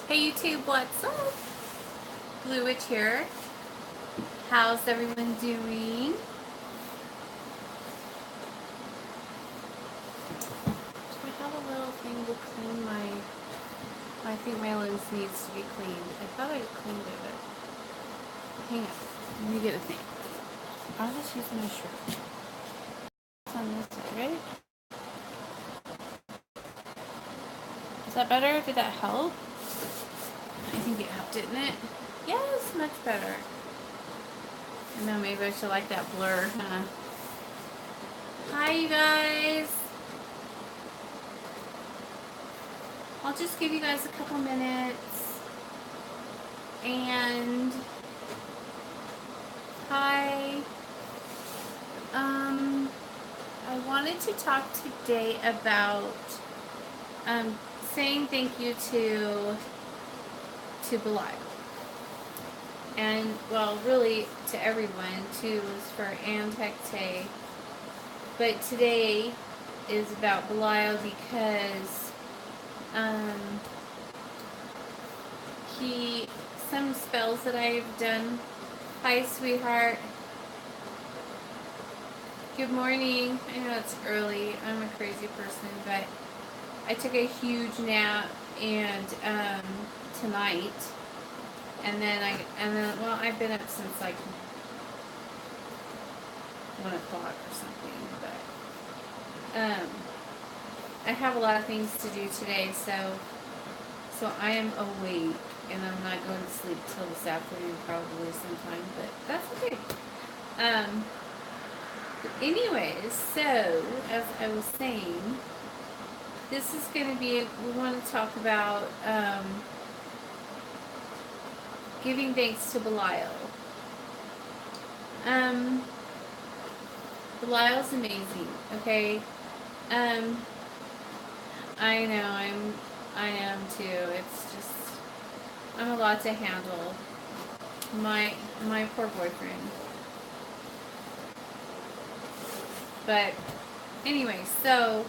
Hey YouTube, what's up? Blue Witch here. How's everyone doing? Do I have a little thing to clean my... I think my lens needs to be cleaned. I thought I cleaned it, but... Hang on. Let me get a thing. I'll just use my shirt. It's on this side, right? Is that better? Did that help? I think it helped, didn't it? Yes, much better. I know, maybe I should like that blur, huh? Hi, you guys. I'll just give you guys a couple minutes. And hi. I wanted to talk today about saying thank you to Belial. And well, really to everyone. Too was for Antecte. But today is about Belial because some spells that I've done. Hi, sweetheart. Good morning. I know it's early. I'm a crazy person, but I took a huge nap and tonight, and then well, I've been up since like 1 o'clock or something, but I have a lot of things to do today, so I am awake, and I'm not going to sleep till this afternoon probably sometime, but that's okay. But anyways, so as I was saying, this is going to be, we want to talk about giving thanks to Belial. Belial's amazing, okay? I know, I am too. It's just, I'm a lot to handle. My poor boyfriend. But anyway, so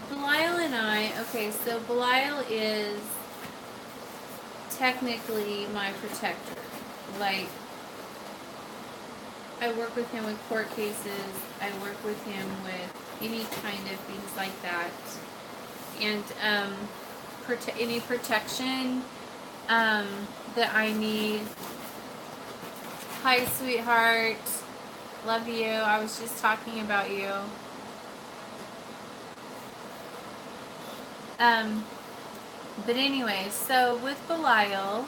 Belial and I, okay, so Belial is technically my protector. Like, I work with him with court cases, I work with him with any kind of things like that. And any protection that I need. Hi, sweetheart. Love you. I was just talking about you. But anyway, so with Belial,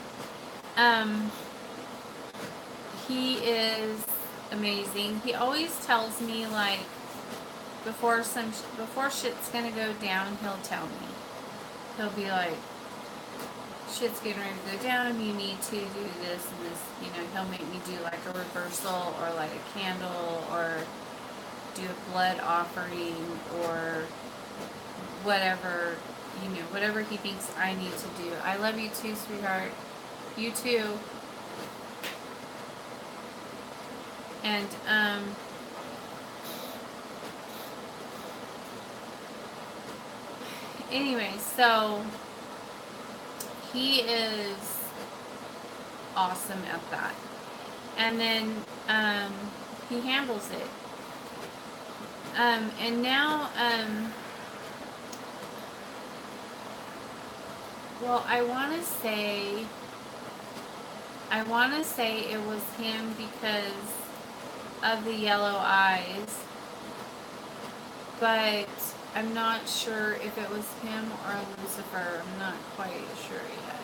he is amazing. He always tells me, like, before shit's gonna go down, he'll tell me. He'll be like, shit's getting ready to go down, you need to do this and this, you know, he'll make me do like a reversal or like a candle or do a blood offering or whatever, you know, whatever he thinks I need to do. I love you too, sweetheart. You too. And anyway, so he is awesome at that. And then he handles it. And now well, I want to say it was him because of the yellow eyes, but I'm not sure if it was him or Lucifer. I'm not quite sure yet.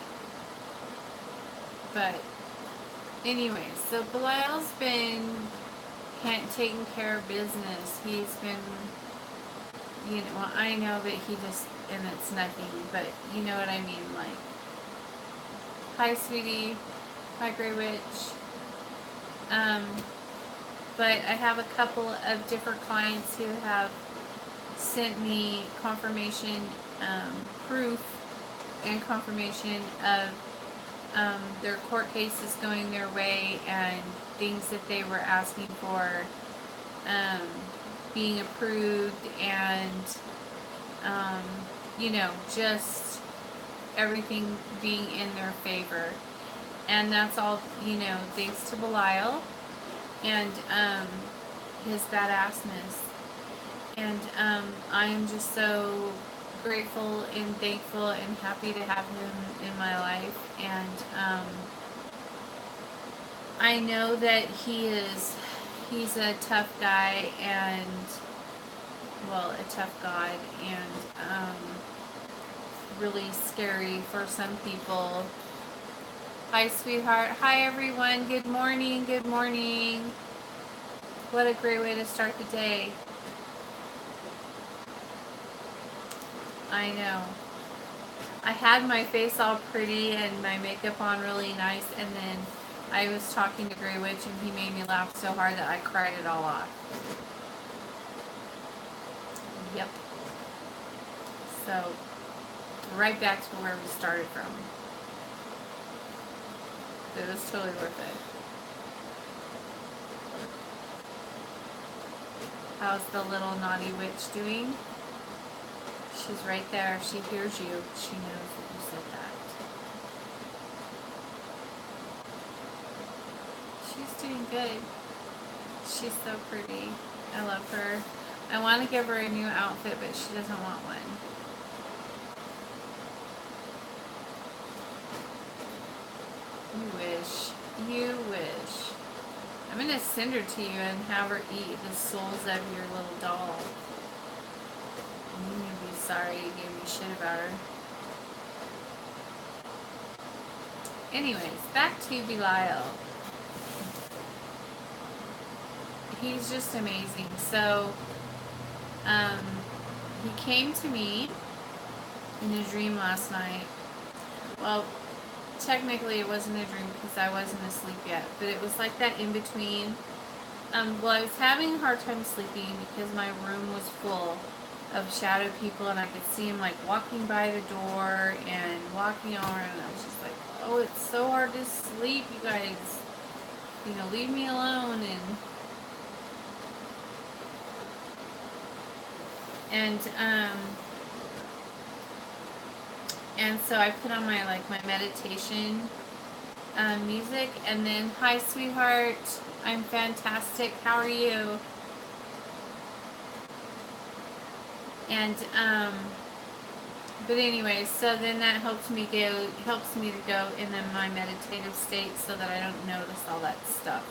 But anyway, so Belial's been taking care of business. He's been, you know, well, I know that he just, and it's nothing, but you know what I mean, like, hi, sweetie. Hi, Grey Witch. But I have a couple of different clients who have sent me confirmation, proof and confirmation of their court cases going their way and things that they were asking for being approved, and you know, just everything being in their favor. And that's all, you know, thanks to Belial and his badassness. And I am just so grateful and thankful and happy to have him in my life. And I know that he's a tough guy and, well, a tough God, and really scary for some people. Hi, sweetheart. Hi, everyone. Good morning. Good morning. What a great way to start the day. I know. I had my face all pretty and my makeup on really nice, and then I was talking to Grey Witch, and he made me laugh so hard that I cried it all off. Yep. So, right back to where we started from. It was totally worth it. How's the little naughty witch doing? She's right there. If she hears you, she knows that you said that. She's doing good. She's so pretty. I love her. I want to give her a new outfit, but she doesn't want one. You wish. You wish. I'm going to send her to you and have her eat the souls of your little doll. And you'll be sorry you gave me shit about her. Anyways, back to Belial. He's just amazing. So, he came to me in a dream last night. Well, technically it wasn't a dream because I wasn't asleep yet, but it was like that in between. Well, I was having a hard time sleeping because my room was full of shadow people, and I could see him like walking by the door and walking over, and I was just like, oh, it's so hard to sleep, you guys. You know, leave me alone. And so I put on my meditation music, and then, hi sweetheart, I'm fantastic, how are you? And but anyway, so then that helps me to go in my meditative state so that I don't notice all that stuff,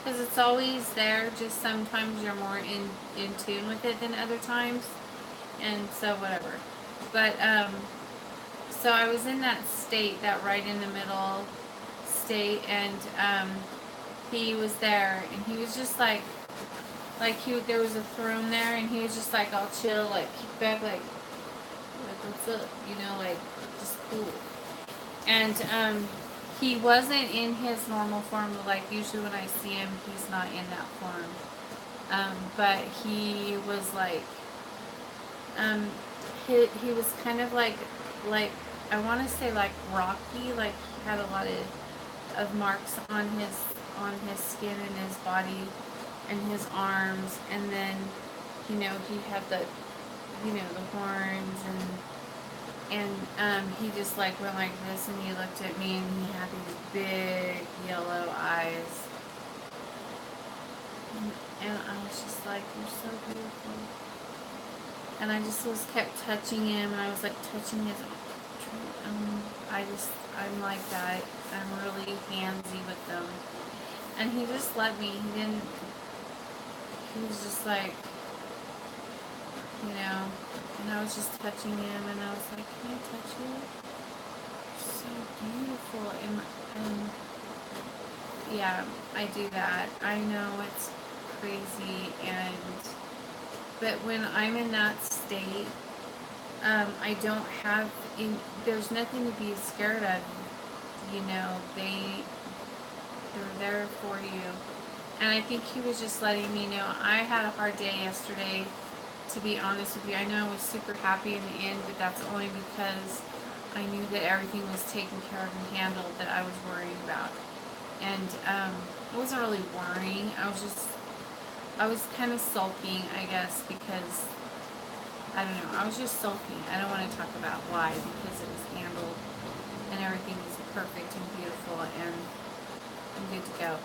because it's always there, just sometimes you're more in tune with it than other times, and so whatever. But so I was in that state, that right in the middle state, and he was there, and he was just like there was a throne there, and he was just like all chill, like kick back, like what's up, you know, like just cool. And he wasn't in his normal form. Like usually when I see him, he's not in that form. But he was like, he was kind of like I want to say like rocky, like he had a lot of marks on his skin and his body and his arms, and then, you know, he had the, you know, the horns, and he just like went like this, and he looked at me, and he had these big yellow eyes, and I was just like, you're so beautiful. And I just kept touching him, and I was like touching his I'm like that. I'm really handsy with them. And he just let me. He was just like, you know, and I was just touching him, and I was like, can I touch you? You're so beautiful. And yeah, I do that. I know it's crazy, but when I'm in that state, I don't have, there's nothing to be scared of, you know, they're there for you. And I think he was just letting me know. I had a hard day yesterday, to be honest with you. I know I was super happy in the end, but that's only because I knew that everything was taken care of and handled that I was worrying about. And I wasn't really worrying. I was kind of sulking, I guess, because I don't know. I was just sulky. I don't want to talk about why, because it was handled and everything was perfect and beautiful and I'm good to go.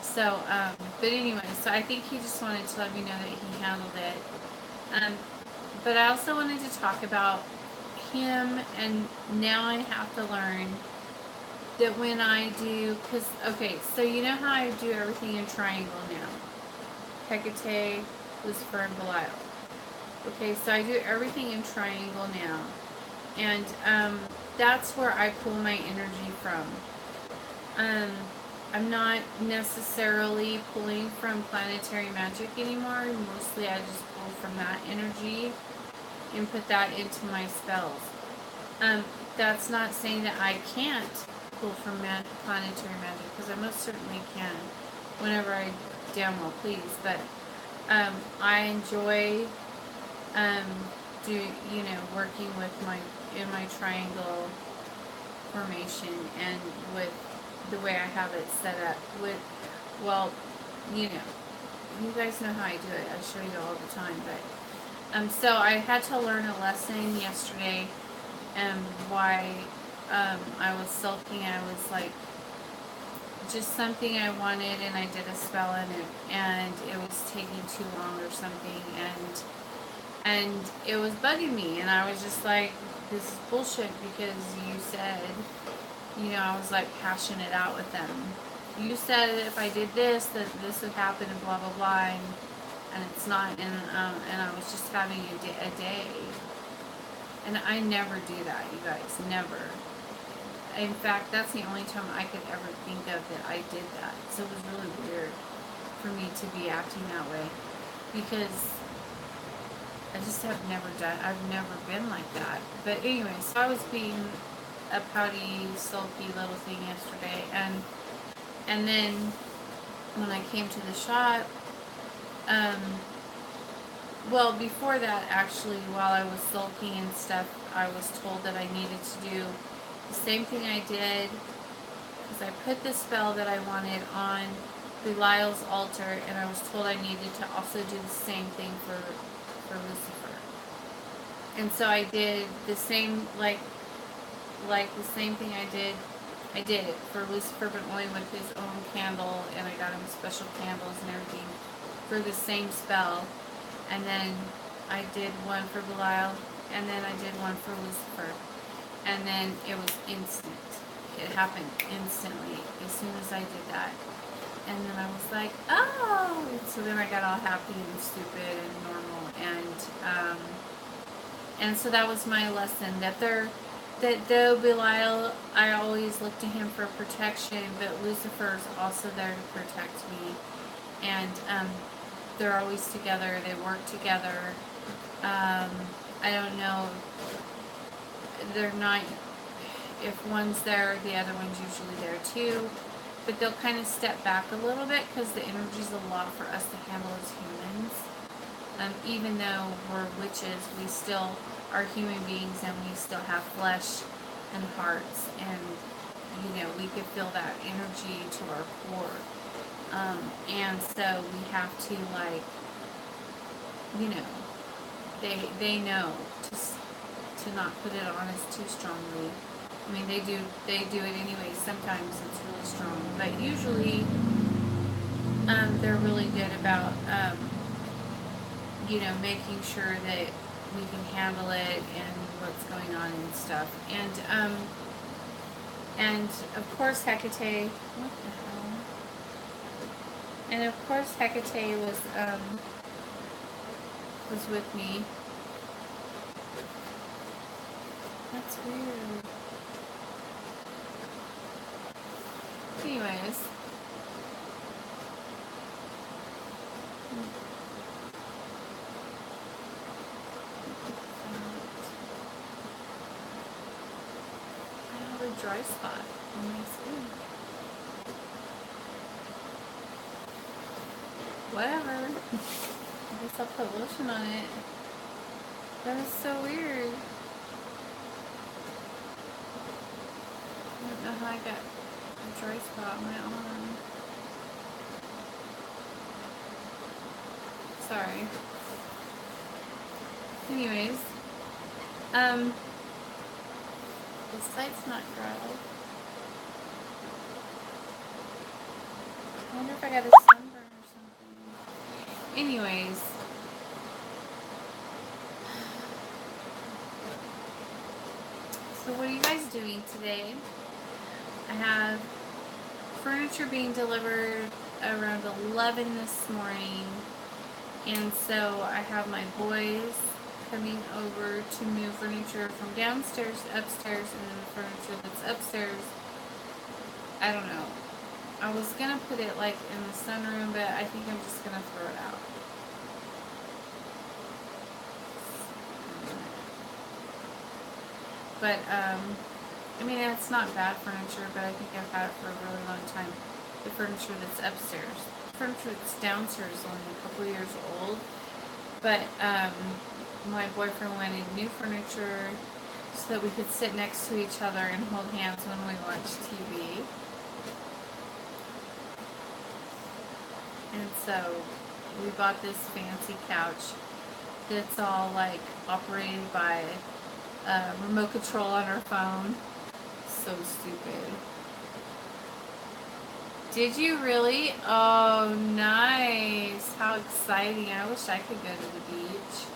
So, but anyway, so I think he just wanted to let me know that he handled it. Um, but I also wanted to talk about him, and now I have to learn that when I do, because, okay, so you know how I do everything in triangle now? Hecate, Lucifer, and Belial. Okay, so I do everything in triangle now. And that's where I pull my energy from. Um, I'm not necessarily pulling from planetary magic anymore. Mostly I just pull from that energy and put that into my spells. That's not saying that I can't pull from planetary magic, because I most certainly can whenever I damn well please. But I enjoy working with in my triangle formation, and with the way I have it set up. Well, you know, you guys know how I do it. I show you all the time. But so I had to learn a lesson yesterday, and why I was sulking. I was like, just something I wanted, and I did a spell in it, and it was taking too long or something, and it was bugging me, and I was just like, this is bullshit, because you said, I was like hashing it out with them. You said that if I did this, that this would happen, and blah blah blah, and it's not, and I was just having a day, and I never do that, you guys, never. In fact, that's the only time I could ever think of that I did that. So it was really weird for me to be acting that way, because I just have never been like that. But anyway, so I was being a pouty, sulky little thing yesterday, and then when I came to the shop, well, before that, actually, while I was sulking and stuff, I was told that I needed to do the same thing I did, because I put the spell that I wanted on Belial's altar, and I was told I needed to also do the same thing for Lucifer. And so I did the same, like the same thing I did it for Lucifer, but only with his own candle, and I got him special candles and everything for the same spell. And then I did one for Belial, and then I did one for Lucifer. And then it was instant. It happened instantly as soon as I did that. And then I was like, oh! And so then I got all happy and stupid and normal. And so that was my lesson, that though Belial, I always look to him for protection, but Lucifer's also there to protect me. And they're always together. They work together. I don't know. They're not, if one's there, the other one's usually there too, but they'll kind of step back a little bit, because the energy's a lot for us to handle as humans. Even though we're witches, we still are human beings, and we still have flesh and hearts, and we could feel that energy to our core. And so we have to, like, they know to not put it on us too strongly. I mean, they do it anyway. Sometimes it's really strong, but usually they're really good about making sure that we can handle it and what's going on and stuff. And of course Hecate, what the hell? And of course Hecate was with me. That's weird. Anyways. I have a dry spot on my skin. Whatever. I guess I'll put lotion on it. That is so weird. I don't know how I got a dry spot on my arm. Sorry. Anyways, this side's not dry. I wonder if I got a sunburn or something. Anyways, so what are you guys doing today? I have furniture being delivered around 11 this morning, and so I have my boys coming over to move furniture from downstairs to upstairs, and then the furniture that's upstairs, I don't know. I was gonna put it like in the sunroom, but I think I'm just gonna throw it out. But I mean, it's not bad furniture, but I think I've had it for a really long time. The furniture that's upstairs, the furniture that's downstairs is only a couple years old, but my boyfriend wanted new furniture so that we could sit next to each other and hold hands when we watch TV. And so we bought this fancy couch that's all like operated by a remote control on our phone. So stupid. Did you really? Oh, nice. How exciting. I wish I could go to the beach.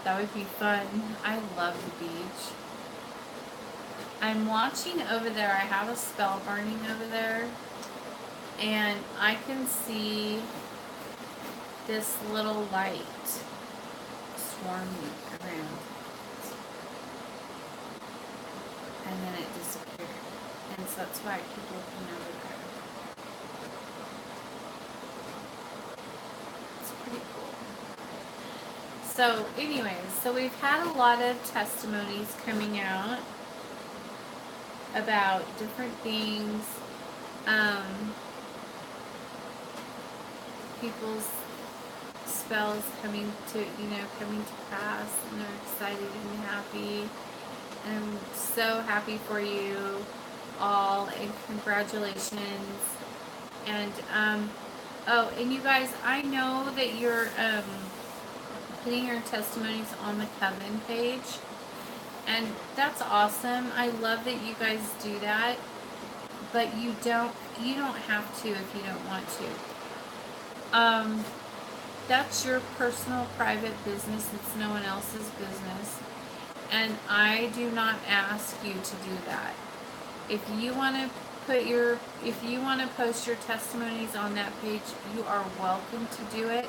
That would be fun. I love the beach. I'm watching over there. I have a spell burning over there. And I can see this little light swarming around. And then it disappeared. And so that's why I keep looking over there. It's pretty cool. So anyways, so we've had a lot of testimonies coming out about different things. People's spells coming to pass, and they're excited and happy. And I'm so happy for you all, and congratulations. And oh, and you guys, I know that you're putting your testimonies on the Coven page, and that's awesome. I love that you guys do that, but you don't have to if you don't want to. That's your personal private business. It's no one else's business. And I do not ask you to do that. If you want to post your testimonies on that page, you are welcome to do it.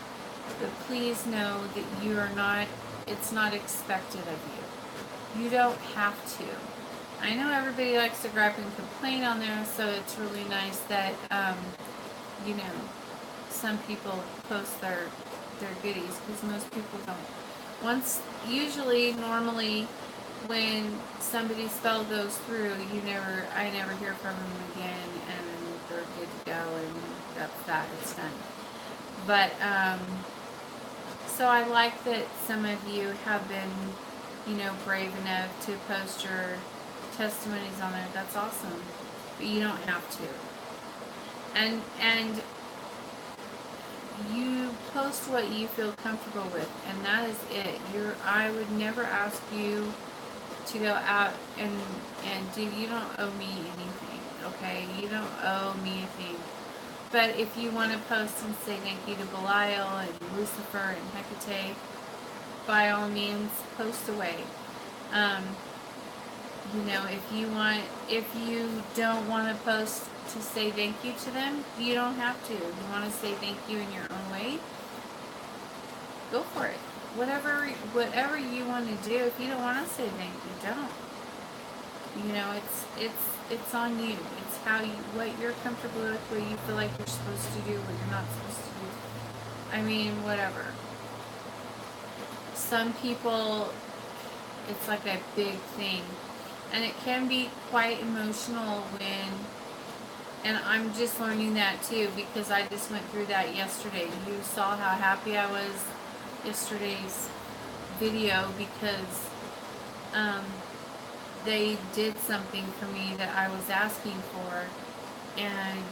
But please know that it's not expected of you. You don't have to. I know everybody likes to gripe and complain on there, so it's really nice that, some people post their goodies, because most people don't. Normally, when somebody's spell goes through, I never hear from them again, and they're good to go, and that's that, it's done. But, so I like that some of you have been, brave enough to post your testimonies on there. That's awesome. But you don't have to. And you post what you feel comfortable with, and that is it. I would never ask you to go out and do. You don't owe me anything, okay? You don't owe me a thing. But if you want to post and say thank you to Belial and Lucifer and Hecate, by all means, post away. If you don't want to post to say thank you to them, you don't have to. If you want to say thank you in your own way, go for it. Whatever you want to do. If you don't want to say thank you, don't. It's on you. It's what you're comfortable with, what you feel like you're supposed to do, what you're not supposed to do. I mean, whatever. Some people, it's like a big thing. And it can be quite emotional and I'm just learning that too, because I just went through that yesterday. You saw how happy I was yesterday's video, because they did something for me that I was asking for, and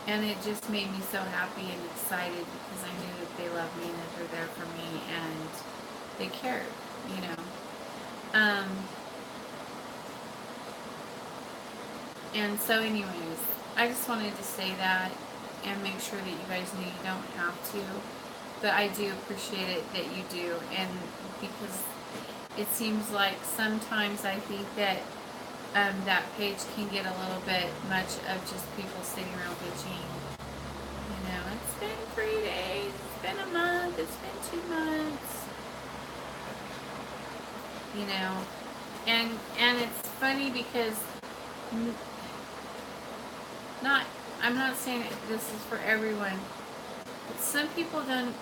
And it just made me so happy and excited because I knew that they love me and that they're there for me and they cared, you know. Um, and so anyways, I just wanted to say that and make sure that you guys knew you don't have to. But I do appreciate it that you do. And because it seems like sometimes I think that that page can get a little bit much of just people sitting around bitching. You know, it's been 3 days, it's been a month, it's been 2 months. You know, and it's funny because I'm not saying this is for everyone, but some people don't,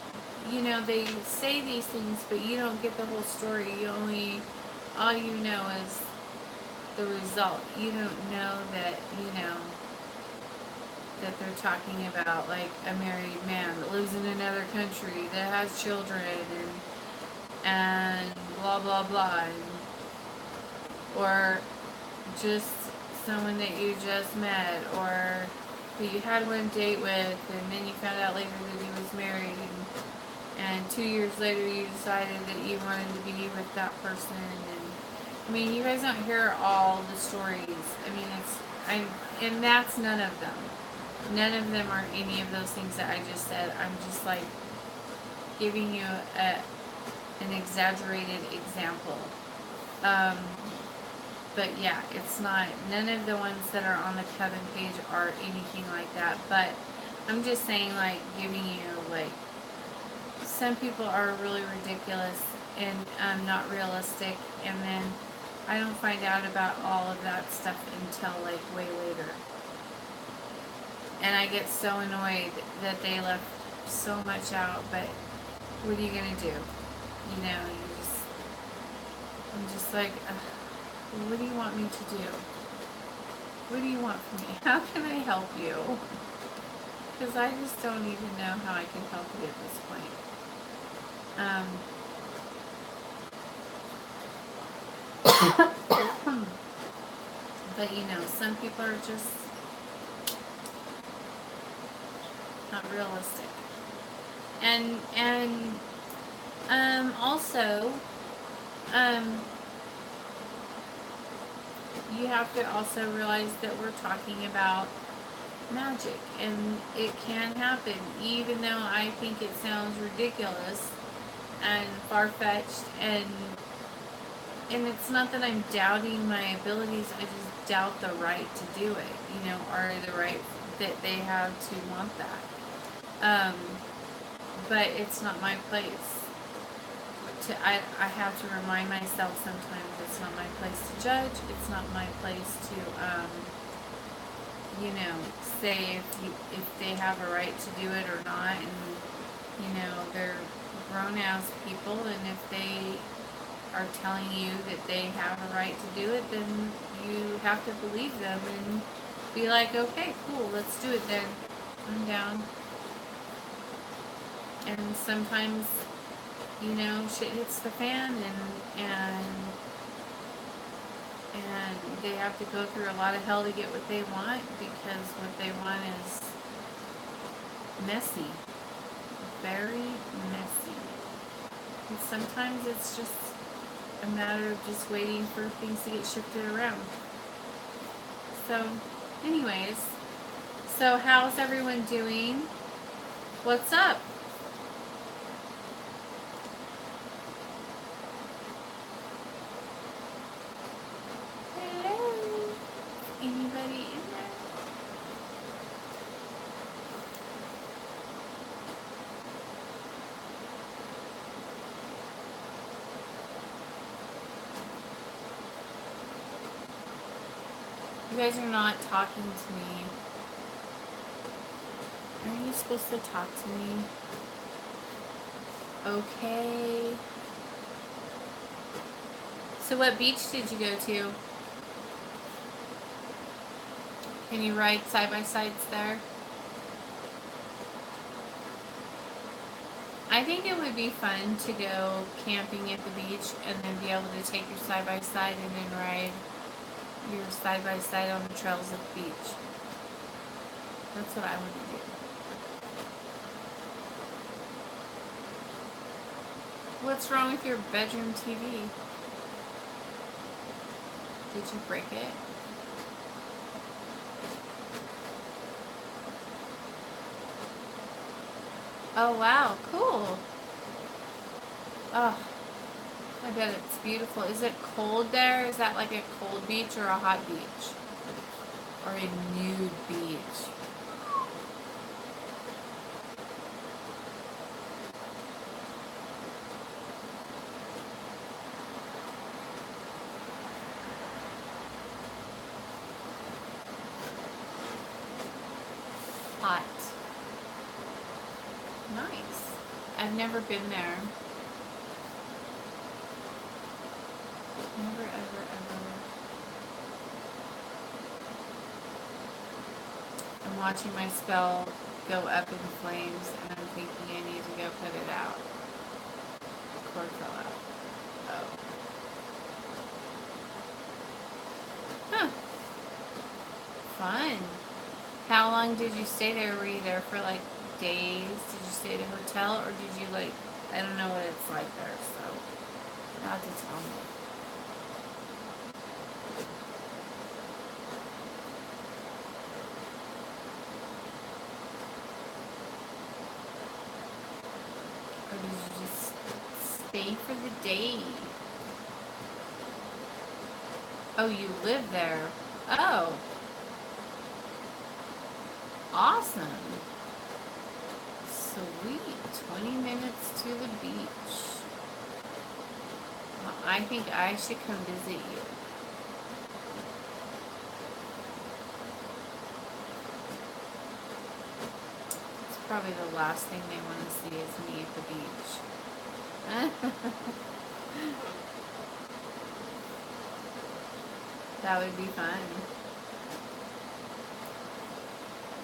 you know, they say these things, but you don't get the whole story. All you know is the result. You don't know that, you know, that they're talking about like a married man that lives in another country that has children and blah blah blah, or just someone that you just met or that you had one date with and then you found out later that he was married, and 2 years later you decided that you wanted to be with that person. And I mean, you guys don't hear all the stories. I mean, and that's none of them. None of them are any of those things that I just said. I'm just like giving you an exaggerated example. But yeah, it's not, none of the ones that are on the Coven page are anything like that. But I'm just saying, like, giving you, like, some people are really ridiculous and not realistic. And then I don't find out about all of that stuff until, like, way later. And I get so annoyed that they left so much out. But what are you going to do? You know, I'm just like, what do you want me to do? What do you want from me? How can I help you? Because I just don't even know how I can help you at this point. But you know, some people are just not realistic. And also, you have to also realize that we're talking about magic, and it can happen, even though I think it sounds ridiculous and far-fetched, and it's not that I'm doubting my abilities, I just doubt the right to do it, you know, or the right that they have to want that. But it's not my place. I have to remind myself sometimes it's not my place to judge. It's not my place to, you know, say if they have a right to do it or not. And, you know, they're grown-ass people, and if they are telling you that they have a right to do it, then you have to believe them and be like, okay, cool, let's do it then. I'm down. And sometimes, you know, shit hits the fan, and they have to go through a lot of hell to get what they want, because what they want is messy, very messy. And sometimes it's just a matter of just waiting for things to get shifted around. So, anyways, so how's everyone doing? What's up? Anybody in there? You guys are not talking to me. Are you supposed to talk to me? Okay. So what beach did you go to? Can you ride side-by-sides there? I think it would be fun to go camping at the beach and then be able to take your side-by-side and then ride your side-by-side on the trails of the beach. That's what I want to do. What's wrong with your bedroom TV? Did you break it? Oh wow, cool. Oh, I bet it's beautiful. Is it cold there? Is that like a cold beach or a hot beach? Or a nude beach? Hot. Nice. I've never been there. Never, ever, ever. I'm watching my spell go up in flames, and I'm thinking I need to go put it out. The cord fell out. Oh. Huh. Fun. How long did you stay there? Were you there for like days? Did you stay at a hotel, or did you like, I don't know what it's like there, so you'll have to tell me. Or did you just stay for the day? Oh, you live there. Oh. Awesome. Sweet. 20 minutes to the beach. Well, I think I should come visit you. It's probably the last thing they want to see is me at the beach. That would be fun.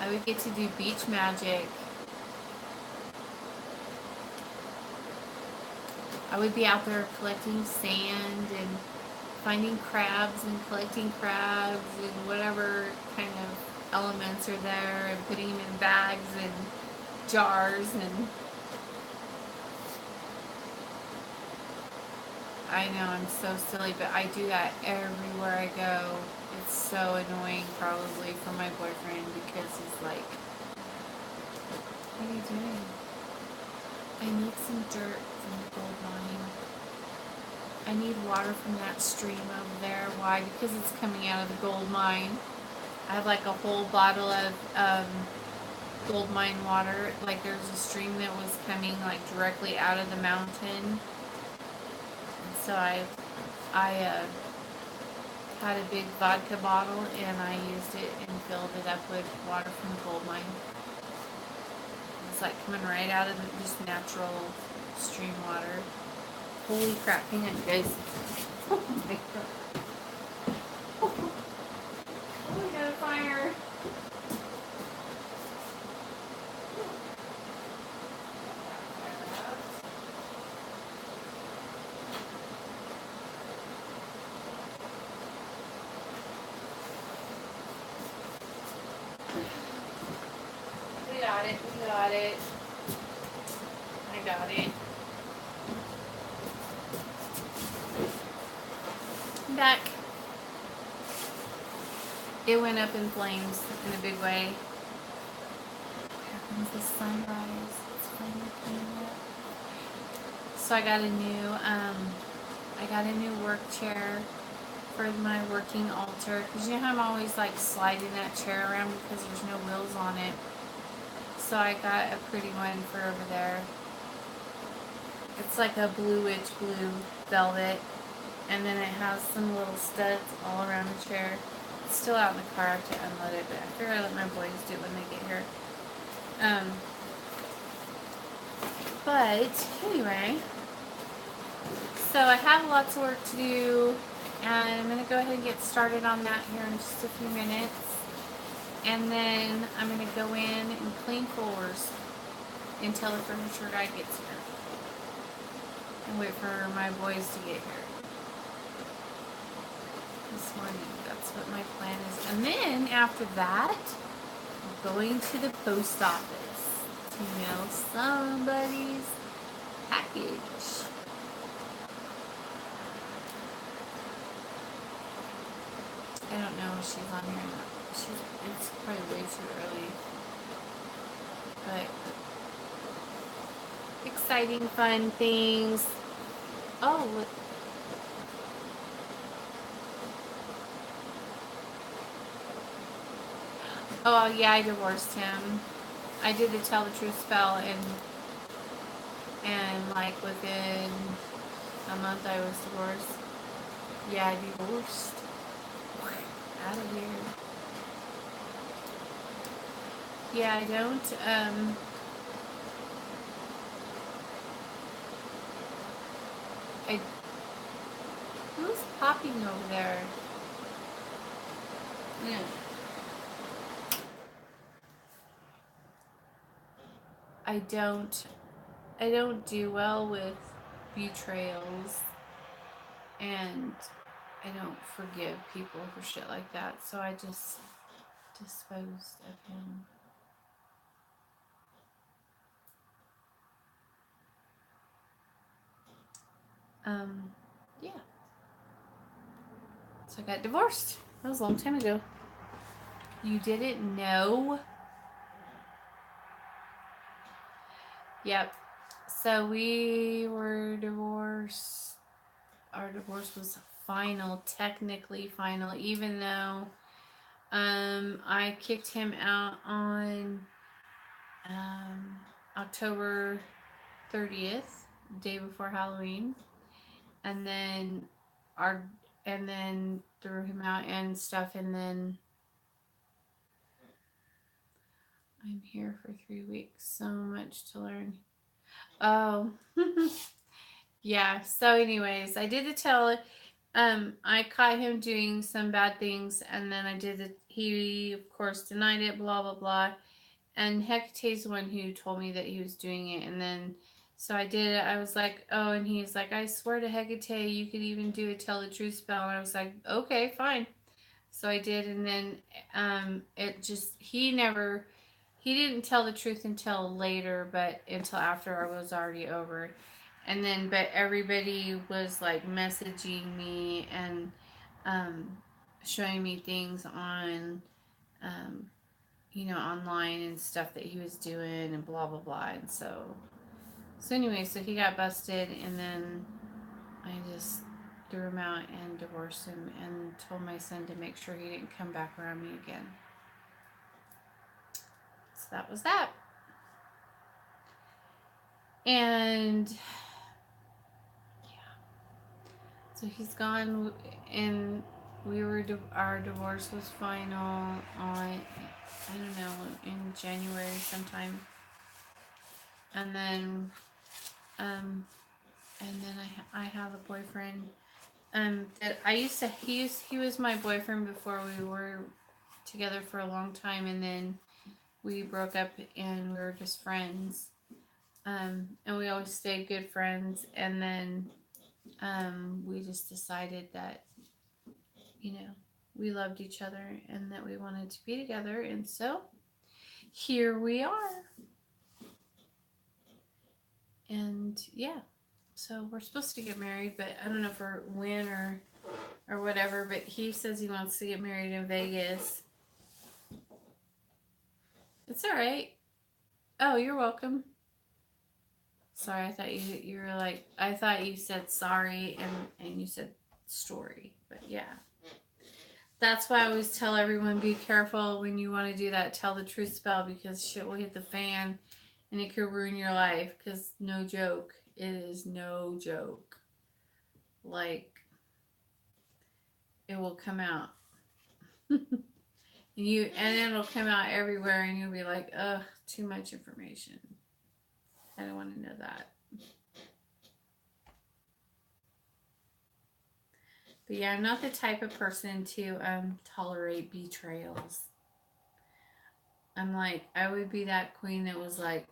I would get to do beach magic. I would be out there collecting sand and finding crabs and collecting crabs and whatever kind of elements are there and putting them in bags and jars. And I know I'm so silly, but I do that everywhere I go. It's so annoying probably for my boyfriend because he's like, what are you doing? I need some dirt from the gold mine. I need water from that stream over there. Why? Because it's coming out of the gold mine. I have like a whole bottle of gold mine water. Like there's a stream that was coming like directly out of the mountain. And so I had a big vodka bottle and I used it and filled it up with water from the gold mine. It's like coming right out of just natural stream water. Holy crap, hang on guys. Oh my god. Oh, we got a fire. We got it. I got it. Back. It went up in flames in a big way. Here comes the sunrise. It's finally coming up. So I got a new work chair for my working altar. Because you know how I'm always like sliding that chair around because there's no wheels on it. So I got a pretty one for over there. It's like a bluish blue velvet. And then it has some little studs all around the chair. It's still out in the car. I have to unload it, but I figure I'll let my boys do it when they get here. But anyway, so I have lots of work to do, and I'm going to go ahead and get started on that here in just a few minutes. And then I'm going to go in and clean floors until the furniture guy gets here. And wait for my boys to get here. This morning, that's what my plan is. And then after that, going to the post office to mail somebody's package. I don't know if she's on here or not. It's probably way too early. But exciting, fun things. Oh, look. Oh yeah, I divorced him. I did the tell the truth spell, and like within a month I was divorced. Yeah, divorced. Out of here. Yeah, I don't. I Who's popping over there? Yeah. I don't. I don't do well with betrayals, and I don't forgive people for shit like that. So I just disposed of him. Yeah. So I got divorced. That was a long time ago. You didn't know? Yep. So we were divorced. Our divorce was final, technically final, even though I kicked him out on October 30th, day before Halloween, and then our and then threw him out and stuff, and then I'm here for 3 weeks. So much to learn. Oh, yeah. So, anyways, I did the tell. I caught him doing some bad things, and then I did it. He, of course, denied it. Blah blah blah. And Hecate's the one who told me that he was doing it, and then so I did it. I was like, oh, and he's like, I swear to Hecate, you could even do a tell the truth spell. And I was like, okay, fine. So I did, and then it just he didn't tell the truth until later, but until after I was already over. And then, but everybody was like messaging me and um, showing me things on, um, online and stuff that he was doing and blah blah blah. And so anyway, so he got busted, and then I just threw him out and divorced him and told my son to make sure he didn't come back around me again. So that was that. And yeah, so he's gone, and our divorce was final on, I don't know, in January sometime, and then um I have a boyfriend that I used to he was my boyfriend before we were together for a long time, and then we broke up and we were just friends. And we always stayed good friends, and then we just decided that, we loved each other and that we wanted to be together, and so here we are. And yeah, so we're supposed to get married, but I don't know for when or whatever, but he says he wants to get married in Vegas. It's all right. Oh, you're welcome. Sorry, I thought you were like, I thought you said sorry and you said story, but yeah. That's why I always tell everyone, be careful when you want to do that tell the truth spell, because shit will hit the fan and it could ruin your life, because no joke. It is no joke. Like, it will come out. And it'll come out everywhere, and you'll be like, ugh, too much information. I don't want to know that. But yeah, I'm not the type of person to tolerate betrayals. I'm like, I would be that queen that was like,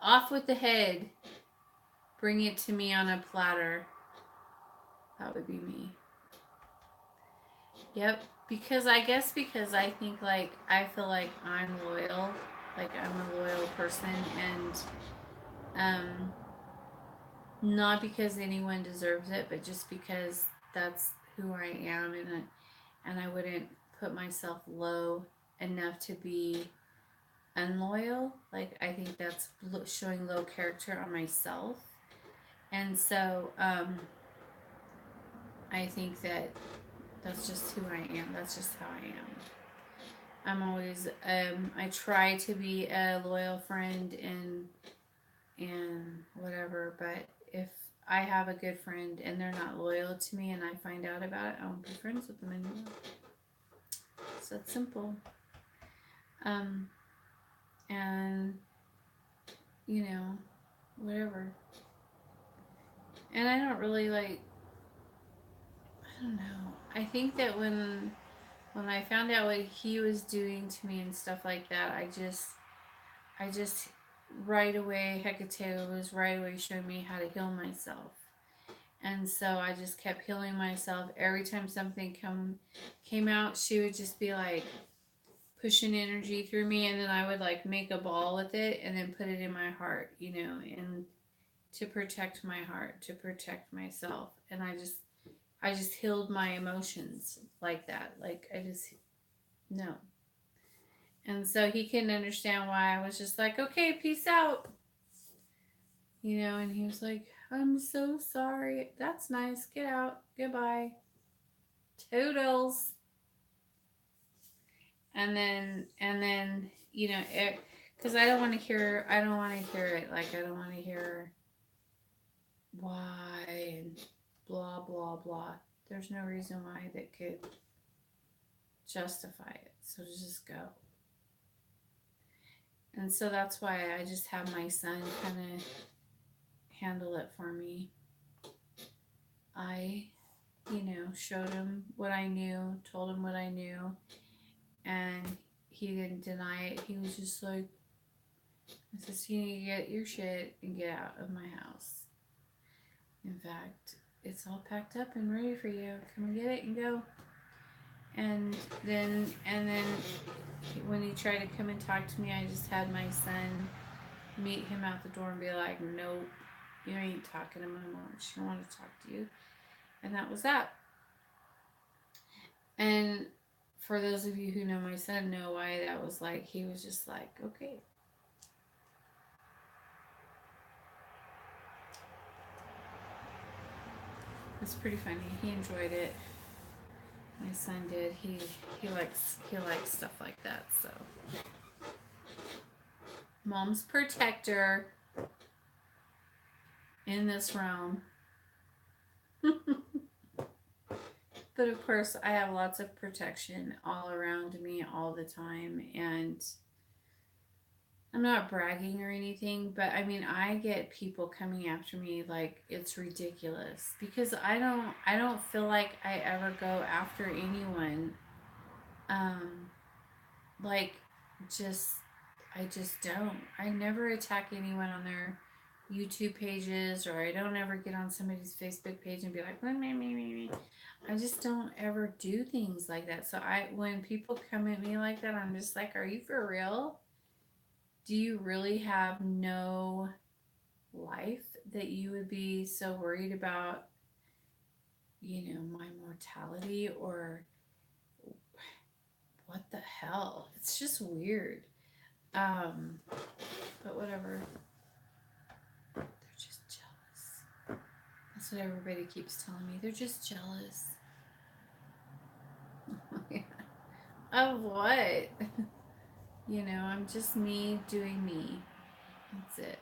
off with the head, bring it to me on a platter. That would be me. Yep, Because I guess because I think like I feel like I'm loyal, like I'm a loyal person, and um, not because anyone deserves it, but just because that's who I am, and I wouldn't put myself low enough to be unloyal. Like I think that's showing low character on myself, and so I think that that's just who I am. That's just how I am. I'm always I try to be a loyal friend and whatever, but if I have a good friend and they're not loyal to me and I find out about it, I won't be friends with them anymore. So it's simple. Um and you know, whatever. And I don't really like I don't know. I think that when I found out what he was doing to me and stuff like that, I just right away Hecate was right away showing me how to heal myself. And so I just kept healing myself. Every time something came out, she would just be like pushing energy through me, and then I would like make a ball with it and then put it in my heart, and to protect my heart, to protect myself. And I just healed my emotions like that. Like I just no. And so he couldn't understand why I was just like, okay, peace out. And he was like, I'm so sorry. That's nice. Get out. Goodbye. Toodles. And then because I don't want to hear it. Like I don't want to hear why and blah blah blah. There's no reason why that could justify it. So just go. And so that's why I just have my son kind of handle it for me. I, showed him what I knew, told him what I knew, and he didn't deny it. He was just like, I said, you need to get your shit and get out of my house. In fact, it's all packed up and ready for you. Come and get it and go. And then when he tried to come and talk to me, I just had my son meet him out the door and be like, nope, you ain't talking to my mom. She don't want to talk to you. And that was that. And for those of you who know my son, know why that was like. He was just like, okay. It's pretty funny. He enjoyed it. My son did. He likes stuff like that. So, mom's protector in this realm. But of course, I have lots of protection all around me all the time, and I'm not bragging or anything, but I mean, I get people coming after me like it's ridiculous because I don't feel like I ever go after anyone. Um, like just I just don't. I never attack anyone on their YouTube pages, or I don't ever get on somebody's Facebook page and be like, me, me, me, me. I just don't ever do things like that. So when people come at me like that, I'm just like, are you for real? Do you really have no life that you would be so worried about, my mortality, or what the hell? It's just weird. Um, but whatever. They're just jealous. That's what everybody keeps telling me. They're just jealous. Of what? I'm just me doing me. That's it.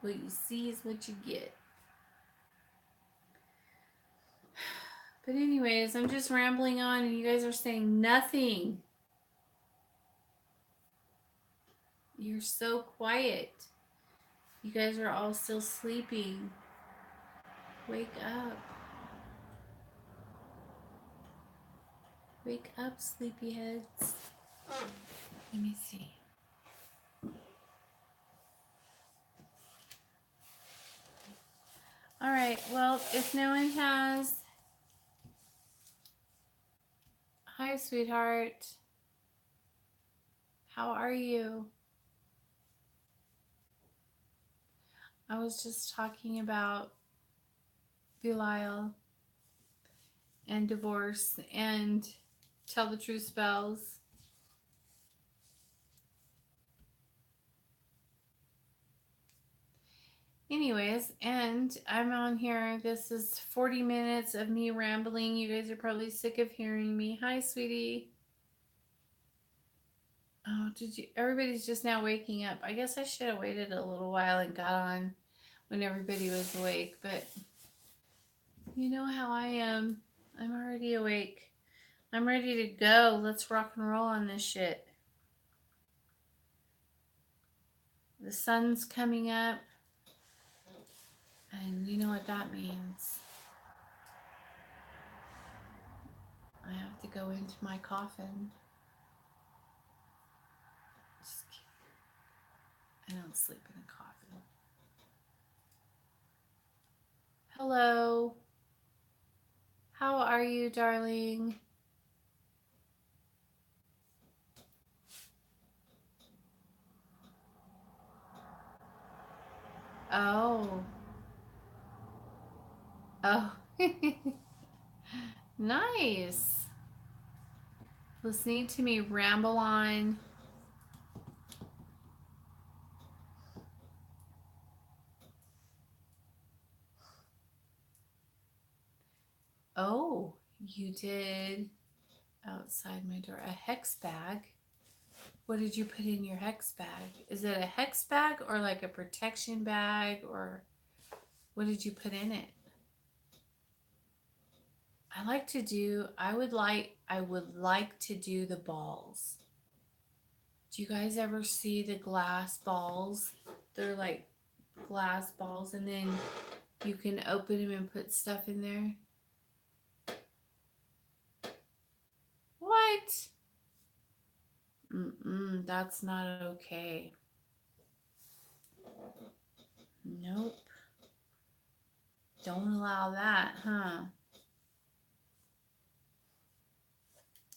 What you see is what you get. But anyways, I'm just rambling on and you guys are saying nothing. You're so quiet. You guys are all still sleeping. Wake up. Wake up, sleepyheads. Let me see. All right. Well, if no one has Hi, sweetheart. How are you? I was just talking about Belial and divorce and tell the truth spells. Anyways, and I'm on here. This is 40 minutes of me rambling. You guys are probably sick of hearing me. Hi, sweetie. Oh, did you? Everybody's just now waking up. I guess I should have waited a little while and got on when everybody was awake, but you know how I am. I'm already awake. I'm ready to go. Let's rock and roll on this shit. The sun's coming up, and you know what that means. I have to go into my coffin. Just kidding. I don't sleep in a coffin. Hello. How are you, darling? Oh. Oh. Nice. Listening to me ramble on. Oh, you did outside my door a hex bag. What did you put in your hex bag? Is it a hex bag or like a protection bag, or what did you put in it? I would like to do the balls. Do you guys ever see the glass balls? They're like glass balls, and then you can open them and put stuff in there. What? That's not okay. Nope. Don't allow that, huh?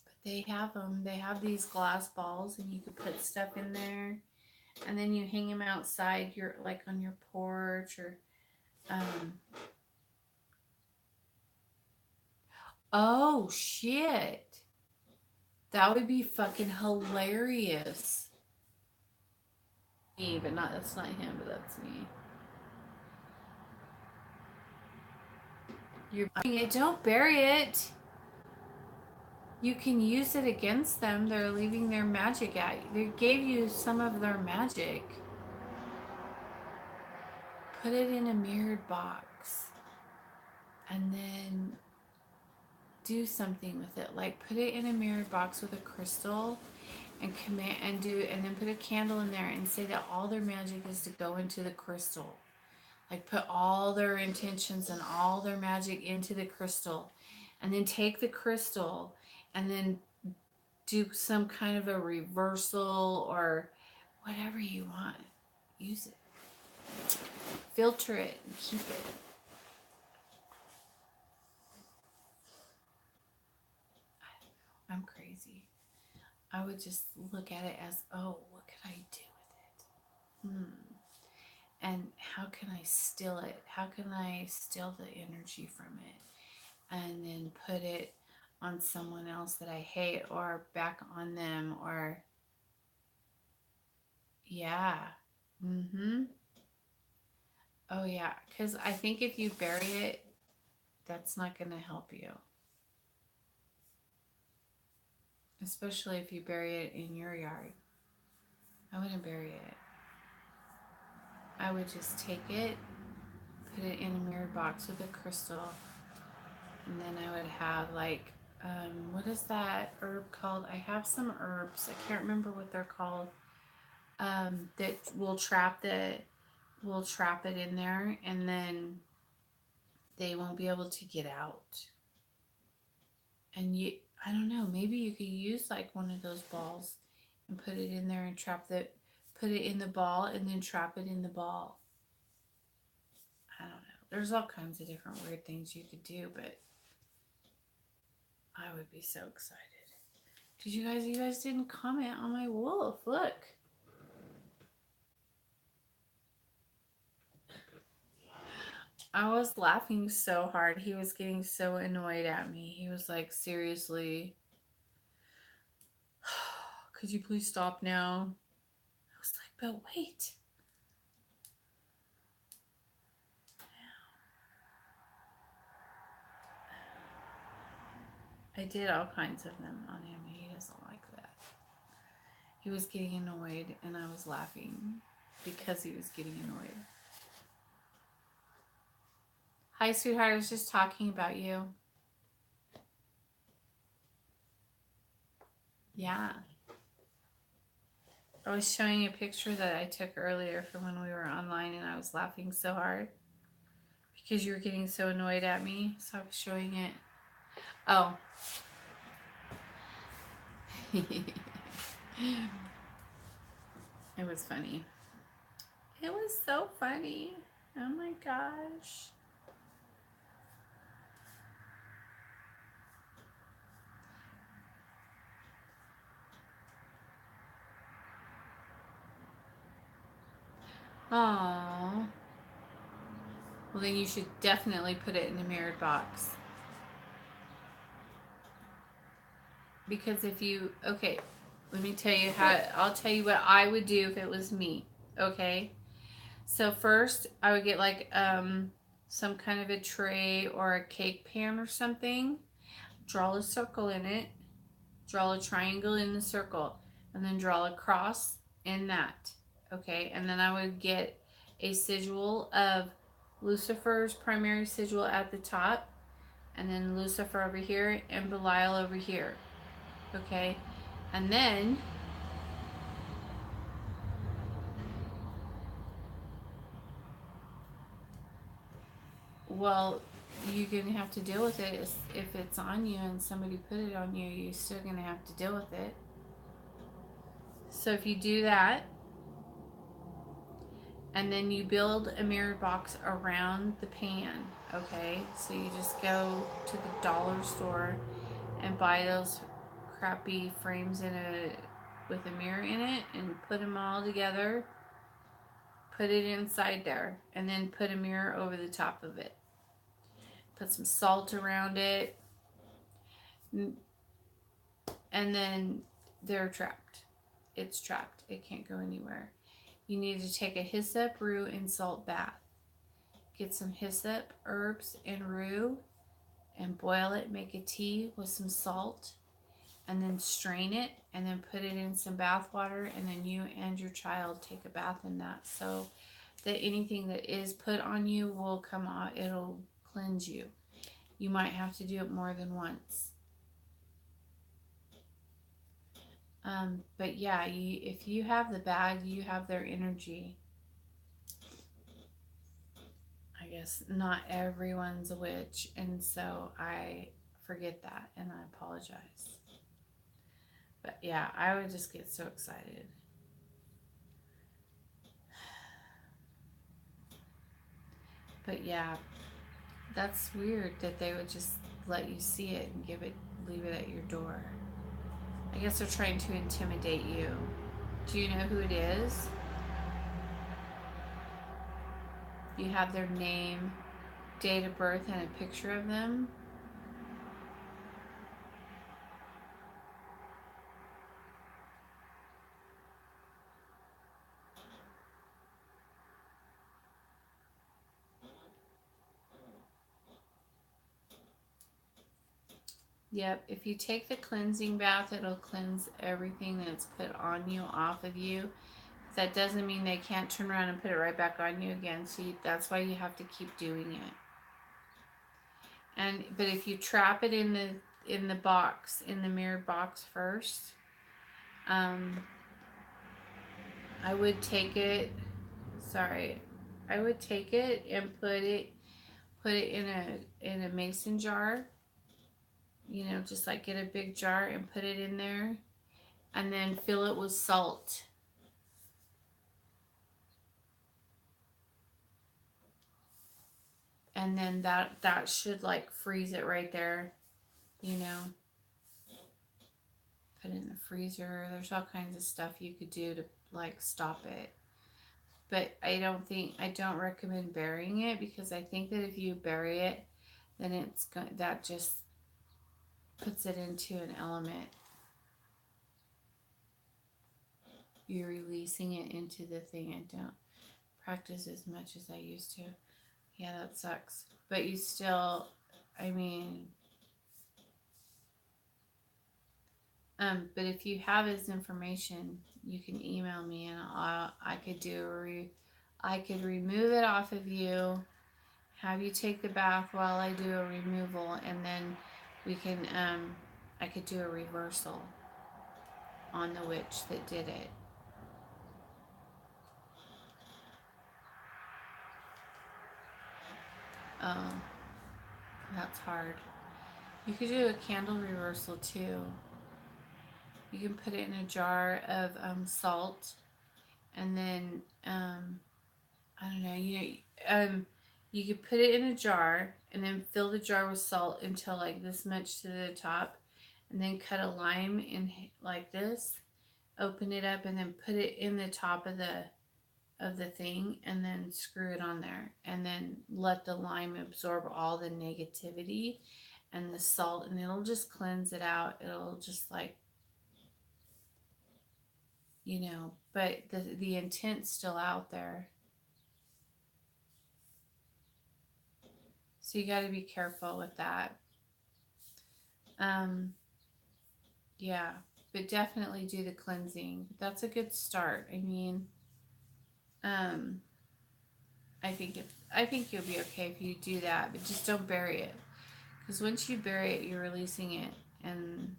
But they have them. They have these glass balls, and you can put stuff in there, and then you hang them outside your, like on your porch, or um. Oh shit! That would be fucking hilarious. Me, but not that's not him, but that's me. You're burying it. Don't bury it. You can use it against them. They're leaving their magic at you. They gave you some of their magic. Put it in a mirrored box, and then do something with it. Like put it in a mirrored box with a crystal, and command and do, and then put a candle in there and say that all their magic is to go into the crystal. Like put all their intentions and all their magic into the crystal, and then take the crystal and then do some kind of a reversal or whatever you want. Use it. Filter it and keep it. I'm crazy. I would just look at it as, oh, what could I do with it? And how can I steal it? How can I steal the energy from it? And then put it on someone else that I hate, or back on them, or yeah. Oh yeah, because I think if you bury it, that's not going to help you. Especially if you bury it in your yard. I wouldn't bury it. I would just take it, put it in a mirror box with a crystal, and then I would have like, what is that herb called? I have some herbs. I can't remember what they're called. That will trap it in there, and then they won't be able to get out. And I don't know, maybe you could use like one of those balls and put it in there and put it in the ball and then trap it in the ball. I don't know. There's all kinds of different weird things you could do, but I would be so excited. Did you guys didn't comment on my wolf. Look. I was laughing so hard. He was getting so annoyed at me. He was like, seriously, could you please stop now? I was like, but wait. I did all kinds of them on him. He doesn't like that. He was getting annoyed, and I was laughing because he was getting annoyed. Hi, sweetheart. I was just talking about you. Yeah. I was showing you a picture that I took earlier from when we were online, and I was laughing so hard because you were getting so annoyed at me. So I was showing it. Oh. It was funny. It was so funny. Oh my gosh. Aww. Well, then you should definitely put it in the mirrored box. Because if you, okay, let me tell you I'll tell you what I would do if it was me. Okay? So first, I would get like some kind of a tray or a cake pan or something. Draw a circle in it. Draw a triangle in the circle. And then draw a cross in that. Okay? And then I would get a sigil of Lucifer's primary sigil at the top. And then Lucifer over here and Belial over here. Okay? And then well, you're gonna have to deal with it if it's on you and somebody put it on you. You're still gonna have to deal with it. So if you do that, and then you build a mirrored box around the pan, okay? So you just go to the dollar store and buy those crappy frames with a mirror in it and put them all together. Put it inside there, and then put a mirror over the top of it. Put some salt around it, and then they're trapped. It's trapped. It can't go anywhere. You need to take a hyssop, rue, and salt bath. Get some hyssop, herbs, and rue, and boil it. Make a tea with some salt, and then strain it, and then put it in some bath water, and then you and your child take a bath in that, so that anything that is put on you will come out. It'll cleanse you. You might have to do it more than once. But yeah, if you have the bag, you have their energy. I guess not everyone's a witch, and so I forget that, and I apologize. But yeah, I would just get so excited. But yeah, that's weird that they would just let you see it and leave it at your door. I guess they're trying to intimidate you. Do you know who it is? You have their name, date of birth, and a picture of them. Yep, if you take the cleansing bath, it'll cleanse everything that's put on you off of you. That doesn't mean they can't turn around and put it right back on you again. So that's why you have to keep doing it. But if you trap it in the box, in the mirrored box first, I would take it. Sorry, I would take it and put it in a mason jar. You know, just like get a big jar and put it in there, and then fill it with salt. And then that should like freeze it right there, you know. put it in the freezer. There's all kinds of stuff you could do to like stop it. But I don't recommend burying it, because I think that if you bury it, then that just puts it into an element. You're releasing it into the thing. I don't practice as much as I used to. Yeah, that sucks. But you still, I mean, but if you have his information, you can email me, and I could remove it off of you, have you take the bath while I do a removal, and then we can, I could do a reversal on the witch that did it. Oh, that's hard. You could do a candle reversal too. You can put it in a jar of salt, and then I don't know. You could put it in a jar and then fill the jar with salt until like this much to the top, and then cut a lime in like this. Open it up and then put it in the top of the thing, and then screw it on there, and then let the lime absorb all the negativity and the salt, and it'll just cleanse it out. It'll just like, but the intent's still out there. So you got to be careful with that. Yeah, but definitely do the cleansing. That's a good start. I mean, um, I think you'll be okay if you do that, but just don't bury it, because once you bury it, you're releasing it, and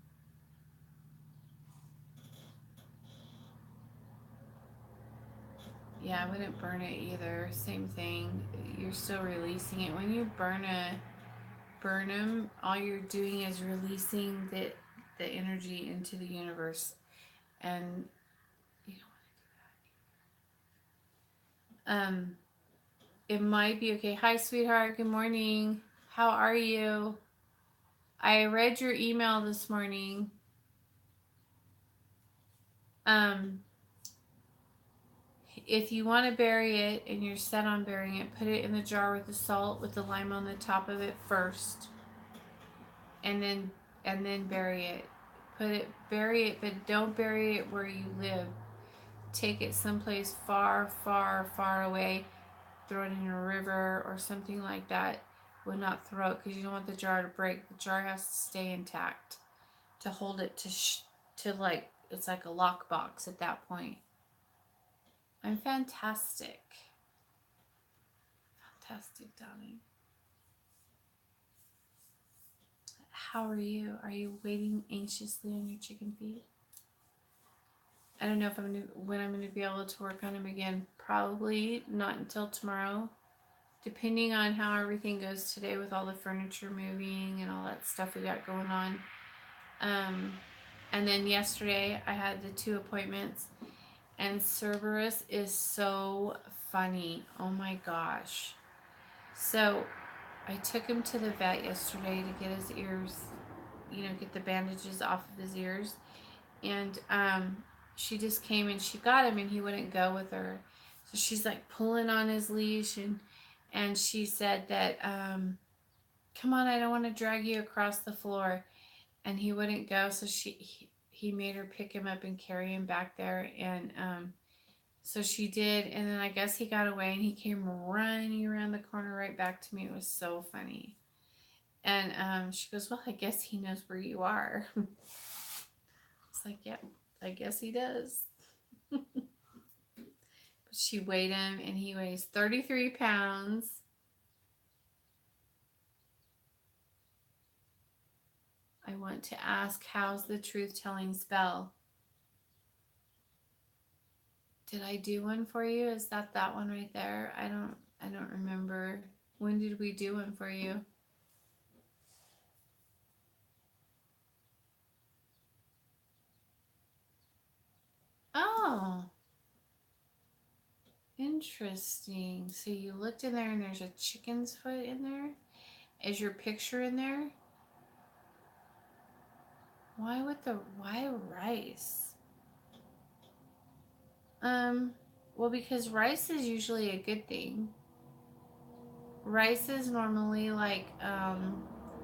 yeah, I wouldn't burn it either. Same thing. You're still releasing it. When you burn them, all you're doing is releasing the energy into the universe, and you don't want to do that. It might be okay. Hi, sweetheart. Good morning. How are you? I read your email this morning. Um, if you want to bury it and you're set on burying it, put it in the jar with the salt with the lime on the top of it first, and then bury it. Bury it, but don't bury it where you live. Take it someplace far, far, far away. Throw it in a river or something like that. Would not throw it, because you don't want the jar to break. The jar has to stay intact to hold it to like, it's like a lockbox at that point. I'm fantastic. Fantastic, darling. How are you? Are you waiting anxiously on your chicken feet? I don't know if when I'm gonna be able to work on them again. Probably not until tomorrow, depending on how everything goes today with all the furniture moving and all that stuff we got going on. And then yesterday I had the 2 appointments, and Cerberus is so funny. Oh my gosh. So I took him to the vet yesterday to get his ears, get the bandages off of his ears. And she just came and she got him, and he wouldn't go with her. So she's like pulling on his leash, and she said that, come on, I don't want to drag you across the floor. And he wouldn't go, so he made her pick him up and carry him back there, and so she did, and then I guess he got away, and he came running around the corner right back to me. It was so funny. And she goes, well, I guess he knows where you are. It's like, yeah, I guess he does. But she weighed him, and he weighs 33 pounds. I want to ask, how's the truth-telling spell? Did I do one for you? Is that one right there? I don't remember. When did we do one for you? Oh, interesting. So you looked in there and there's a chicken's foot in there? Is your picture in there? why rice? Um, well, because rice is usually a good thing. Rice is normally like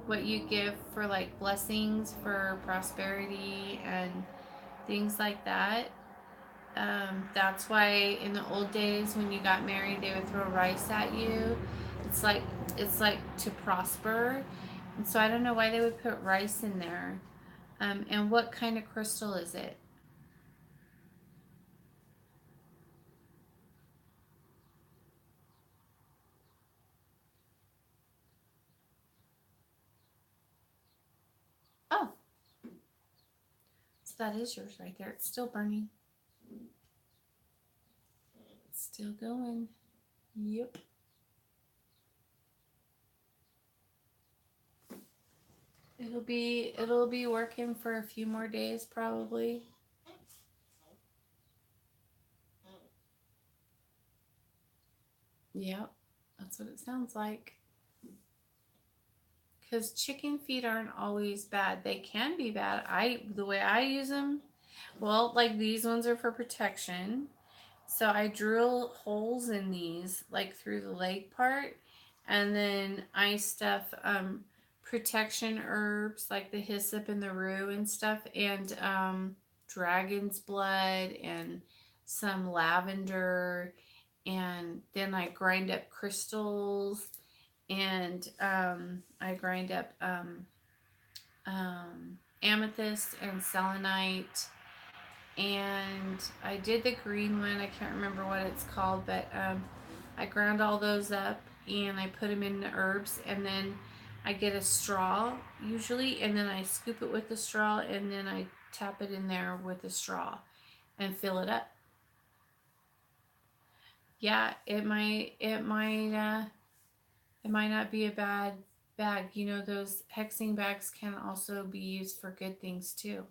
what you give for like blessings for prosperity and things like that. That's why in the old days when you got married, they would throw rice at you. It's like it's like to prosper, and so I don't know why they would put rice in there. And what kind of crystal is it? Oh, so that is yours right there. It's still burning. It's still going. Yep. It'll be working for a few more days probably. Yep. That's what it sounds like. Because chicken feet aren't always bad. They can be bad. The way I use them, well, like these ones are for protection. So I drill holes in these, like through the leg part, and then I stuff protection herbs like the hyssop and the rue and stuff, and dragon's blood and some lavender, and then I grind up crystals, and I grind up amethyst and selenite, and I did the green one. I can't remember what it's called, but I ground all those up and I put them in the herbs, and then I get a straw usually, and then I scoop it with the straw, and then I tap it in there with the straw and fill it up. Yeah, it might not be a bad bag. You know, those hexing bags can also be used for good things too.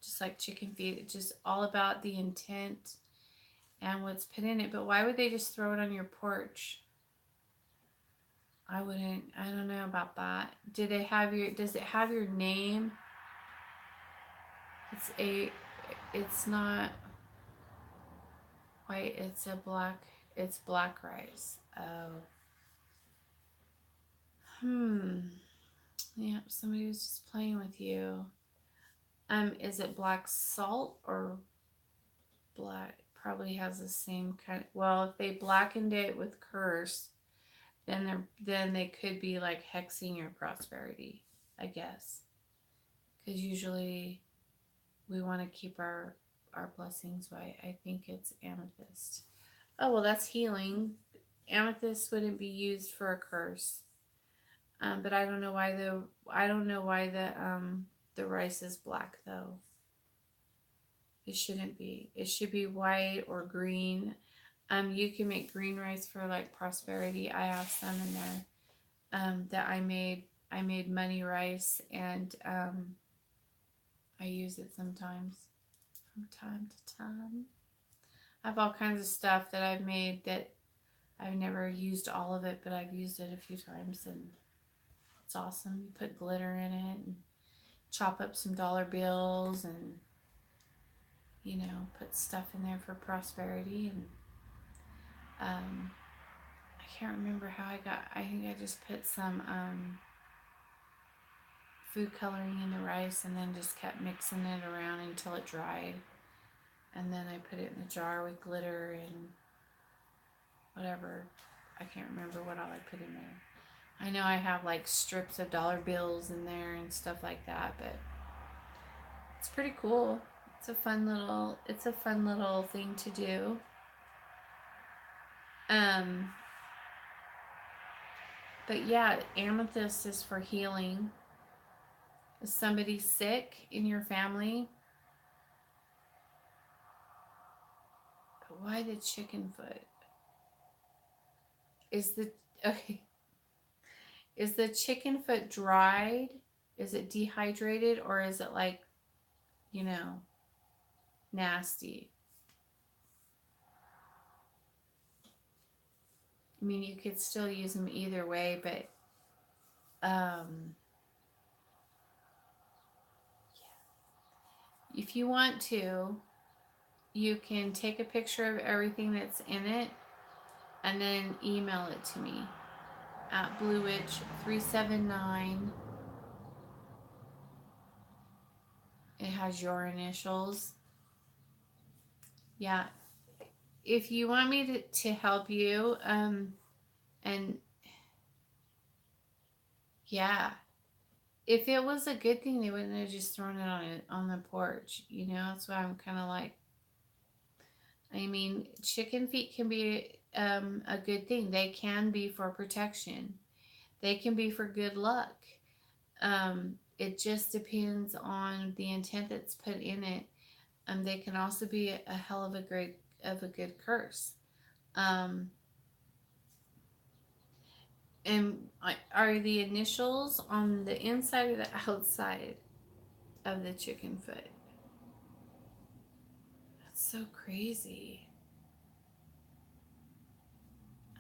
Just like chicken feed, it's just all about the intent and what's put in it. But why would they just throw it on your porch? I wouldn't. I don't know about that. Did it have your? Does it have your name? It's a. It's not white. It's a black. It's black rice. Oh. Hmm. Yeah. Somebody was just playing with you. Is it black salt or black? Probably has the same kind. Well, if they blackened it with curse, then they could be like hexing your prosperity, I guess, because usually we want to keep our blessings white. I think it's amethyst. Oh well, that's healing. Amethyst wouldn't be used for a curse, but I don't know why the rice is black though. It shouldn't be. It should be white or green. You can make green rice for like prosperity. I have some in there that I made money rice, and I use it sometimes from time to time. I have all kinds of stuff that I've made that I've never used all of it, but I've used it a few times, and it's awesome. You put glitter in it and chop up some dollar bills, and put stuff in there for prosperity. And um, I can't remember how I got. I think I just put some food coloring in the rice, and then just kept mixing it around until it dried. And then I put it in a jar with glitter and whatever. I can't remember what all I put in there. I know I have like strips of dollar bills in there and stuff like that, but it's pretty cool. It's a fun little thing to do. Um but yeah, amethyst is for healing. Is somebody sick in your family? But why the chicken foot? Is the okay? Is the chicken foot dried? Is it dehydrated, or is it like, you know, nasty? I mean, you could still use them either way, but If you want to, you can take a picture of everything that's in it and then email it to me at bluewitch379. It has your initials. Yeah. If you want me to help you, and yeah, if it was a good thing, they wouldn't have just thrown it on the porch. That's why I'm kind of like, I mean, chicken feet can be a good thing. They can be for protection. They can be for good luck. It just depends on the intent that's put in it. They can also be a hell of a good curse. Um, and are the initials on the inside or the outside of the chicken foot? That's so crazy.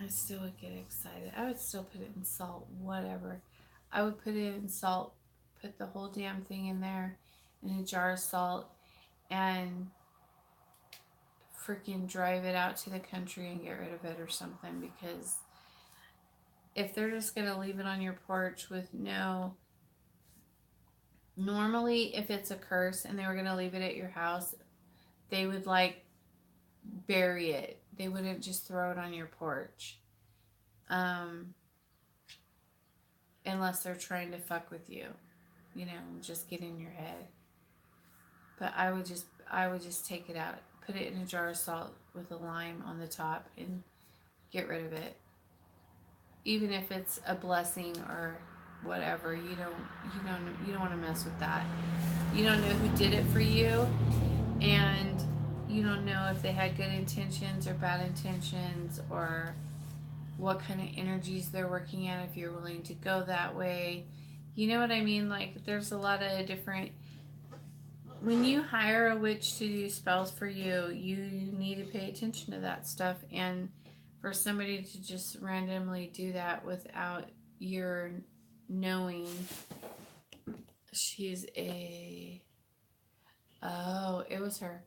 I still would get excited. I would still put it in salt, whatever. I would put it in salt, put the whole damn thing in there in a jar of salt, and freaking drive it out to the country and get rid of it or something. Because if they're just going to leave it on your porch with no. Normally, if it's a curse and they were going to leave it at your house, they would like bury it. They wouldn't just throw it on your porch. Um, unless they're trying to fuck with you, just get in your head. But I would just take it out, put it in a jar of salt with a lime on the top, and get rid of it. Even if it's a blessing or whatever, you don't want to mess with that. You don't know who did it for you, and you don't know if they had good intentions or bad intentions, or what kind of energies they're working at, if you're willing to go that way. You know what I mean? Like, there's a lot of different. When you hire a witch to do spells for you, you need to pay attention to that stuff. And for somebody to just randomly do that without your knowing, she's a. Oh, it was her.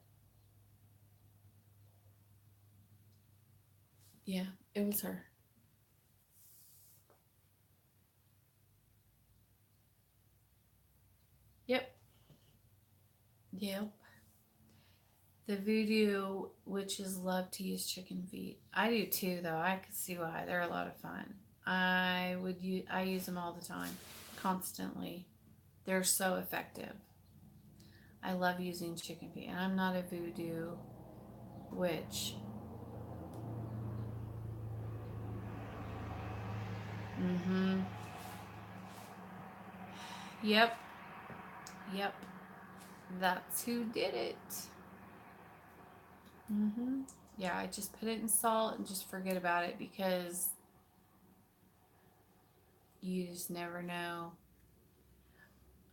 Yeah, it was her. Yep. Yep. The voodoo witches love to use chicken feet. I do too, though. I can see why. They're a lot of fun. I use them all the time, constantly. They're so effective. I love using chicken feet, and I'm not a voodoo witch. Mm-hmm. Yep. Yep. That's who did it. Mm-hmm. Yeah, I just put it in salt and just forget about it, because you just never know.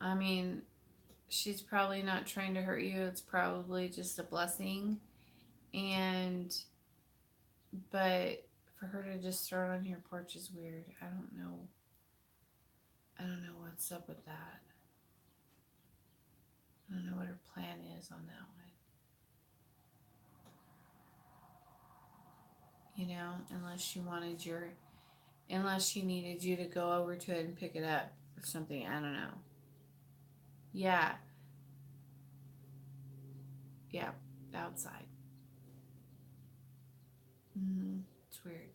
I mean, she's probably not trying to hurt you. It's probably just a blessing. And, but for her to just throw it on your porch is weird. I don't know. I don't know what's up with that. I don't know what her plan is on that one. Unless she needed you to go over to it and pick it up or something. I don't know. Yeah. Yeah. Outside. Mm-hmm. It's weird.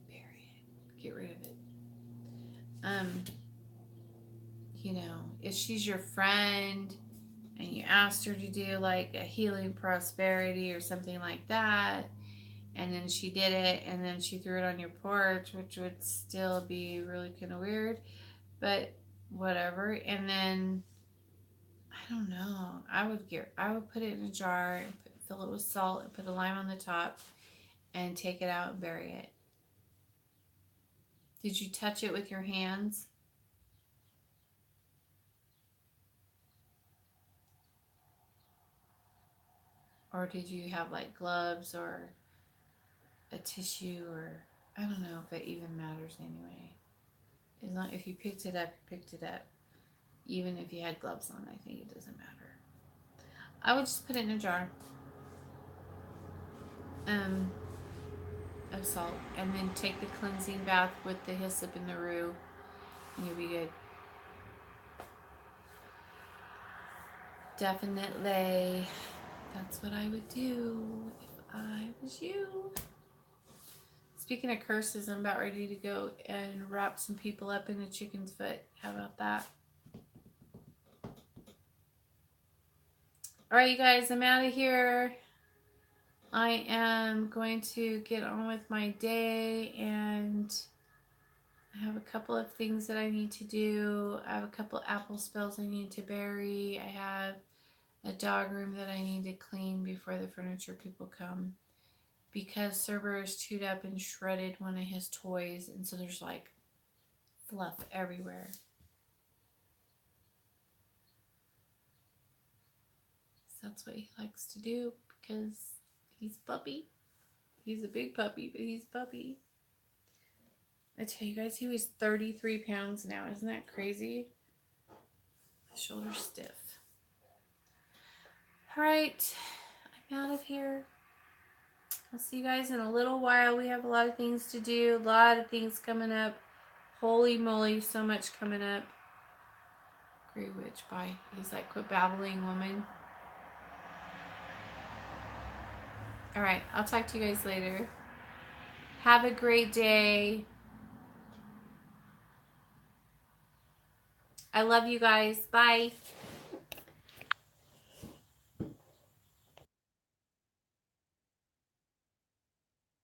Bury it. Get rid of it. Um, if she's your friend and you asked her to do like a healing prosperity or something like that, and then she did it, and then she threw it on your porch, which would still be really kind of weird, but whatever. And then I don't know. I would put it in a jar and fill it with salt and put a lime on the top and take it out and bury it. Did you touch it with your hands? Or did you have like gloves or a tissue, or I don't know if it even matters anyway. As long if you picked it up, you picked it up. Even if you had gloves on, I think it doesn't matter. I would just put it in a jar of salt, and then take the cleansing bath with the hyssop and the rue, and you'll be good. Definitely. That's what I would do if I was you. Speaking of curses, I'm about ready to go and wrap some people up in a chicken's foot. How about that? All right, you guys, I'm out of here. I am going to get on with my day, and I have a couple of things that I need to do. I have a couple of apple spells I need to bury. I have a dog room that I need to clean before the furniture people come, because Cerberus chewed up and shredded one of his toys, and so there's like fluff everywhere. So that's what he likes to do, because he's puppy. He's a big puppy, but he's puppy. I tell you guys, he weighs 33 pounds now. Isn't that crazy? My shoulder's stiff. All right, I'm out of here. I'll see you guys in a little while. We have a lot of things to do, a lot of things coming up. Holy moly, so much coming up. Grey Witch, bye. He's like, quit babbling, woman. All right, I'll talk to you guys later. Have a great day. I love you guys. Bye.